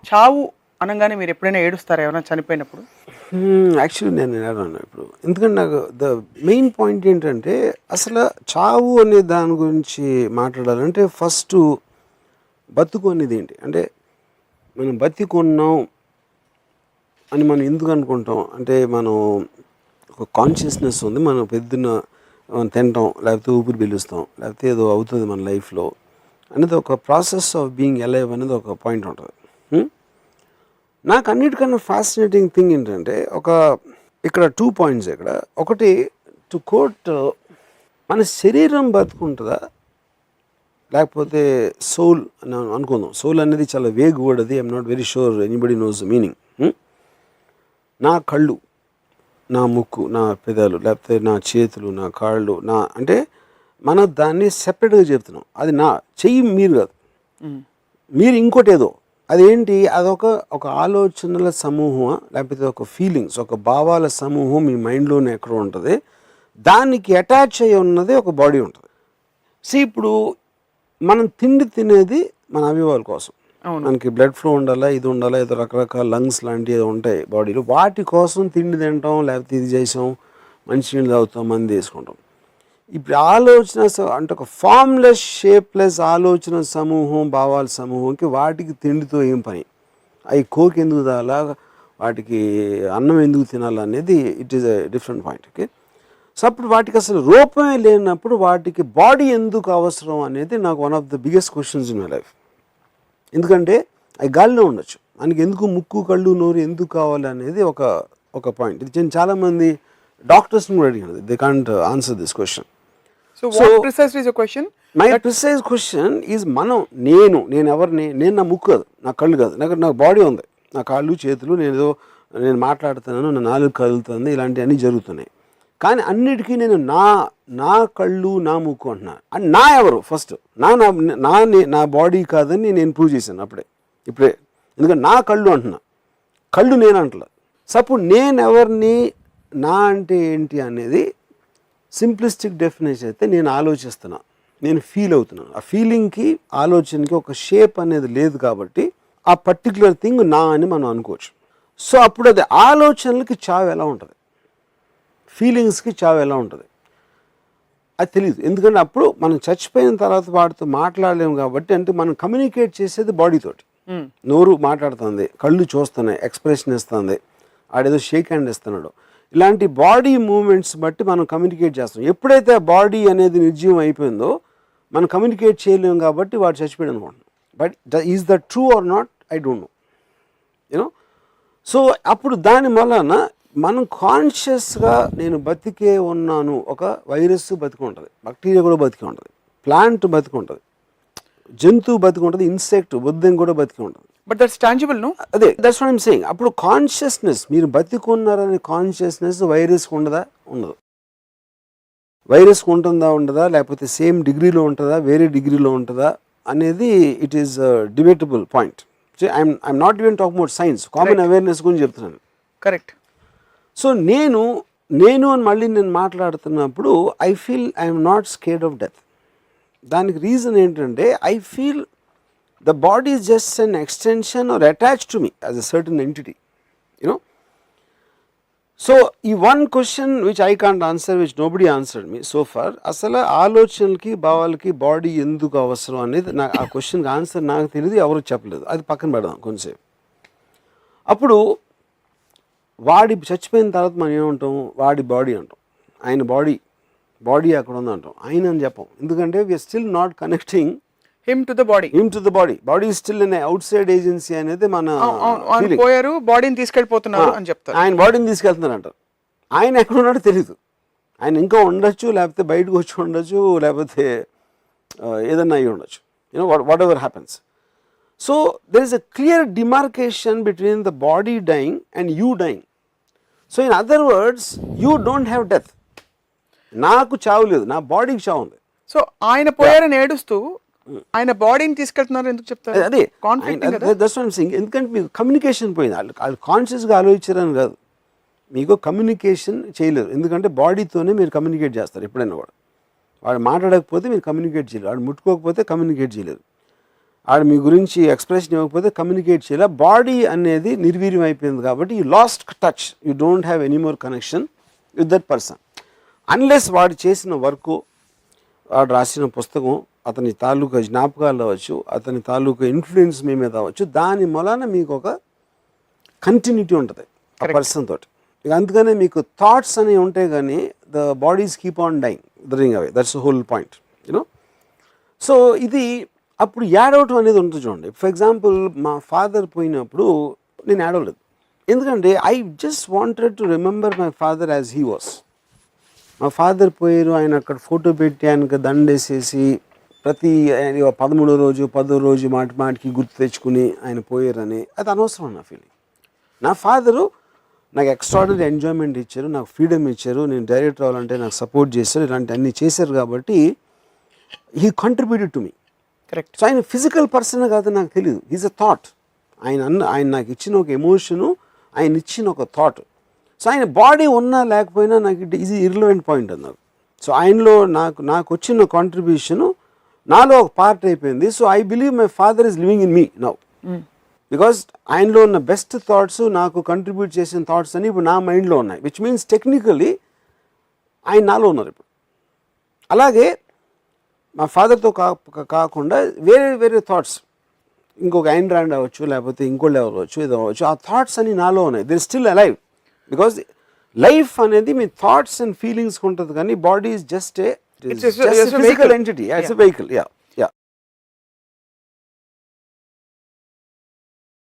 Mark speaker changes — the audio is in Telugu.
Speaker 1: చావు అనంగానే మీరు ఎప్పుడైనా ఏడుస్తారా ఎవరైనా చనిపోయినప్పుడు?
Speaker 2: యాక్చువల్లీ నేను ఏడవను ఇప్పుడు. ఎందుకంటే నాకు మెయిన్ పాయింట్ ఏంటంటే అసలు చావు అనే దాని గురించి మాట్లాడాలంటే ఫస్టు బతుకు అనేది ఏంటి అంటే మనం బతికున్నాం అని మనం ఎందుకు అనుకుంటాం అంటే మనం ఒక కాన్షియస్నెస్ ఉంది. మనం పొద్దున్న తింటాం, లేకపోతే ఊపిరి పీలుస్తాం, లేకపోతే ఏదో అవుతుంది మన లైఫ్లో అనేది ఒక ప్రాసెస్ ఆఫ్ బీయింగ్ అలైవ్ అనేది ఒక పాయింట్ ఉంటుంది. నాకు అన్నిటికన్నా ఫ్యాసినేటింగ్ థింగ్ ఏంటంటే ఇక్కడ 2 పాయింట్స్. ఇక్కడ ఒకటి, టు కోట్, మన శరీరం బతుకుంటుందా లేకపోతే సోల్ అని అనుకుందాం. సోల్ అనేది చాలా వేగ్ వర్డ్, అది I'm not very sure anybody knows the meaning. నా కళ్ళు, నా ముక్కు, నా పెదాలు, లేకపోతే నా చేతులు, నా కాళ్ళు, అంటే మనం దాన్ని సెపరేట్గా చెప్తున్నాం. అది నా చెయ్యి మీరు కాదు, మీరు ఇంకోటి ఏదో. అదేంటి? అదొక ఆలోచనల సమూహం, లేకపోతే ఒక ఫీలింగ్స్, ఒక భావాల సమూహం మీ మైండ్లోనే ఎక్కడో ఉంటుంది. దానికి అటాచ్ అయ్యి ఉన్నది ఒక బాడీ ఉంటుంది. ఇప్పుడు మనం తిండి తినేది మన అవయవాల కోసం. మనకి బ్లడ్ ఫ్లో ఉండాలా, ఇది ఉండాలా, ఏదో రకరకాల లంగ్స్ లాంటివి ఏదో ఉంటాయి బాడీలో. వాటి కోసం తిండి తింటాం, లేకపోతే ఇది చేసాం, మంచినీళ్ళు తాగుతాం, మంది వేసుకుంటాం. ఇప్పుడు ఆలోచన అంటే ఒక ఫార్మ్లెస్, షేప్లెస్ ఆలోచన సమూహం, భావాల సమూహంకి వాటికి తిండితో ఏం పని? అవి కోక్ ఎందుకు తాగాలా, వాటికి అన్నం ఎందుకు తినాలనేది it is a different point. Okay, so అప్పుడు వాటికి అసలు రూపమే లేనప్పుడు వాటికి బాడీ ఎందుకు అవసరం అనేది నాకు one of the biggest questions in my life. ఎందుకంటే అవి గాలిలో ఉండొచ్చు, మనకి ఎందుకు ముక్కు, కళ్ళు, నోరు ఎందుకు కావాలి అనేది ఒక పాయింట్. ఇది నేను చాలామంది డాక్టర్స్ని కూడా అడిగాను, they can't answer this question.
Speaker 1: So what precisely is your question?
Speaker 2: My precise question is నేను ఎవరిని? నేను నా ముక్కు కాదు, నా కళ్ళు కాదు, నాకు బాడీ ఉంది, నా కాళ్ళు, చేతులు, నేను మాట్లాడుతున్నాను, నా నాలుగు కదులుతుంది, ఇలాంటివన్నీ జరుగుతున్నాయి. కానీ అన్నిటికీ నేను నా కళ్ళు, నా ముక్కు అంటున్నాను. అండ్ నా ఎవరు? ఫస్ట్ నా బాడీ కాదని నేను ప్రూవ్ చేశాను ఇప్పుడే. ఎందుకంటే నా కళ్ళు అంటున్నా, కళ్ళు నేను అంటలే. సపోజ్ నేను ఎవరిని, నా అంటే ఏంటి అనేది సింప్లిస్టిక్ డెఫినేషన్ అయితే నేను ఆలోచిస్తున్నా, నేను ఫీల్ అవుతున్నాను. ఆ ఫీలింగ్కి, ఆలోచనకి ఒక షేప్ అనేది లేదు కాబట్టి ఆ పర్టికులర్ థింగ్ నా అని మనం అనుకోవచ్చు. సో అప్పుడు అది ఆలోచనలకి చావు ఎలా ఉంటుంది, ఫీలింగ్స్కి చావు ఎలా ఉంటుంది అది తెలియదు. ఎందుకంటే అప్పుడు మనం చచ్చిపోయిన తర్వాత వాటితో మాట్లాడలేము కాబట్టి. అంటే మనం కమ్యూనికేట్ చేసేది బాడీతోటి. నోరు మాట్లాడుతుంది, కళ్ళు చూస్తున్నాయి, ఎక్స్ప్రెషన్ ఇస్తుంది, ఆడేదో షేక్ హ్యాండ్ ఇస్తున్నాడు. ఇలాంటి బాడీ మూమెంట్స్ బట్టి మనం కమ్యూనికేట్ చేస్తాం. ఎప్పుడైతే ఆ బాడీ అనేది నిర్జీవం అయిపోయిందో మనం కమ్యూనికేట్ చేయలేము కాబట్టి వాడు చచ్చిపోయాడు అనుకుంటున్నాం. But is that true or not, I don't know, you know. So అప్పుడు దాని వలన మనం కాన్షియస్గా నేను బతికే ఉన్నాను. ఒక వైరస్ బతికి ఉంటుంది, బ్యాక్టీరియా కూడా బతికి ఉంటుంది, ప్లాంట్ బతికి ఉంటుంది, జంతువు బతికి ఉంటుంది, ఇన్సెక్ట్, బుద్ధం కూడా బతికి ఉంటుంది.
Speaker 1: But that's tangible, no?
Speaker 2: అదే, దట్స్ వాట్ ఐమ్ సేయింగ్. అప్పుడు కాన్షియస్నెస్, మీరు బతికున్నారనే కాన్షియస్నెస్ వైరస్కి ఉండదా? ఉండదు. వైరస్కి ఉంటుందా? ఉండదా? లేకపోతే సేమ్ డిగ్రీలో ఉంటుందా, వేరే డిగ్రీలో ఉంటుందా అనేది it is debatable point. I'm not even talk about science, common awareness గురించి చెప్తున్నాను.
Speaker 1: కరెక్ట్.
Speaker 2: సో నేను అని మళ్ళీ నేను మాట్లాడుతున్నప్పుడు I feel I'm not scared of death. దానికి రీజన్ ఏంటంటే I feel the body is just an extension or attached to me as a certain entity, you know. So one question which I can't answer, which nobody answered me so far, asala ఆలోచనలకి, భావాలకి బాడీ ఎందుకు అవసరం అనేది నాకు ఆ క్వశ్చన్కి ఆన్సర్ నాకు తెలియదు, ఎవరు చెప్పలేదు. అది పక్కన పెడదాం కొంచెంసేపు. అప్పుడు వాడి చచ్చిపోయిన తర్వాత మనం ఏమంటాం? వాడి బాడీ అంటాం, ఆయన బాడీ అక్కడ ఉంది అంటాం, ఆయన అని చెప్పం. ఎందుకంటే we're still not connecting
Speaker 1: him to the body.
Speaker 2: Body is still an outside agency అనేది మన
Speaker 1: ఫీలింగ్. పోయారు, బాడీని తీసుకెళ్ళిపోతున్నారు అని చెప్తారు.
Speaker 2: ఆయన బాడీని తీసుకెళ్తున్నారు అంటారు. ఆయన ఎక్కడ ఉన్నాడో తెలియదు. ఆయన ఇంకా ఉండొచ్చు, లేకపోతే బయటకు వచ్చి ఉండొచ్చు, లేకపోతే ఏదన్నా అయ్యి ఉండొచ్చు, you know, whatever happens. So there is a clear demarcation between the body dying and you dying. So in other words, you don't have death. నాకు చావు లేదు, నా బాడీకి చావు ఉంది.
Speaker 1: సో ఆయన పోయారని ఏడుస్తూ ఆయన బాడీని తీసుకెళ్తున్నారు ఎందుకు చెప్తారు?
Speaker 2: అదే
Speaker 1: కాన్ఫ్లిక్ట్.
Speaker 2: ఎందుకంటే మీకు కమ్యూనికేషన్ పోయింది. వాళ్ళు కాన్షియస్గా ఆలోచించారని కాదు, మీకు కమ్యూనికేషన్ చేయలేరు. ఎందుకంటే బాడీతోనే మీరు కమ్యూనికేట్ చేస్తారు ఎప్పుడైనా కూడా. వాడు మాట్లాడకపోతే మీరు కమ్యూనికేట్ చేయలేరు, వాడు ముట్టుకోకపోతే కమ్యూనికేట్ చేయలేరు. ఆడ మీ గురించి ఎక్స్ప్రెషన్ ఇవ్వకపోతే కమ్యూనికేట్ చేయాలి. బాడీ అనేది నిర్వీర్యం అయిపోయింది కాబట్టి you last touch, you don't have any more connection with that person unless వాడు చేసిన వర్క్, వాడు రాసిన పుస్తకం, అతని తాలూకా జ్ఞాపకాలు అవ్వచ్చు, అతని తాలూకా ఇన్ఫ్లుయెన్స్ మీ మీద అవ్వచ్చు, దాని మూలాన మీకు ఒక కంటిన్యూటీ ఉంటుంది ఆ పర్సన్ తోటి. ఇక అందుకనే మీకు థాట్స్ అనేవి ఉంటాయి కానీ the bodies keep on dying, డ్రింగ్ away, that's whole point you know. So ఇది అప్పుడు ఏడవటం అనేది ఉంటుంది చూడండి. ఫర్ ఎగ్జాంపుల్ మా ఫాదర్ పోయినప్పుడు నేను ఏడవలేదు, ఎందుకంటే I just wanted to remember my father as he was. మా ఫాదర్ పోయారు, ఆయన అక్కడ ఫోటో పెట్టి ఆయనకు దండేసేసి ప్రతి 13వ రోజు 10వ రోజు మాటికి గుర్తు తెచ్చుకుని ఆయన పోయారని అది అనవసరం నా ఫీలింగ్. నా ఫాదరు నాకు ఎక్స్ట్రాడినరీ ఎంజాయ్మెంట్ ఇచ్చారు, నాకు ఫ్రీడమ్ ఇచ్చారు, నేను డైరెక్టర్ అవ్వాలంటే నాకు సపోర్ట్ చేశారు, ఇలాంటి అన్నీ చేశారు కాబట్టి he contributed to me.
Speaker 1: Correct.
Speaker 2: So ఆయన ఫిజికల్ పర్సన్ కాదు నాకు తెలియదు, ఈజ్ అ థాట్. ఆయన నాకు ఇచ్చిన ఒక ఎమోషను, ఆయన ఇచ్చిన ఒక థాట్. సో ఆయన బాడీ ఉన్నా లేకపోయినా నాకు ఇట్ ఈజ్ ఇర్రిలవెంట్ పాయింట్ అన్నారు. సో ఆయనలో నాకు వచ్చిన కాంట్రిబ్యూషను నాలో ఒక పార్ట్ అయిపోయింది. So I believe my father is living in me now, because ఆయనలో ఉన్న బెస్ట్ థాట్స్, నాకు కంట్రిబ్యూట్ చేసిన థాట్స్ అని ఇప్పుడు నా మైండ్లో ఉన్నాయి, విచ్ మీన్స్ టెక్నికలీ ఆయన నాలో ఉన్నారు ఇప్పుడు. అలాగే మా ఫాదర్తో కాకుండా వేరే వేరే థాట్స్, ఇంకొక ఐన్ రాండ్ అవ్వచ్చు, లేకపోతే ఇంకోళ్ళు అవ్వచ్చు, ఇది అవ్వచ్చు, ఆ థాట్స్ అని నాలో ఉన్నాయి. They still alive, because life అనేది మీ థాట్స్ అండ్ ఫీలింగ్స్కి ఉంటుంది కానీ body is just a physical entity, as a vehicle. Yeah.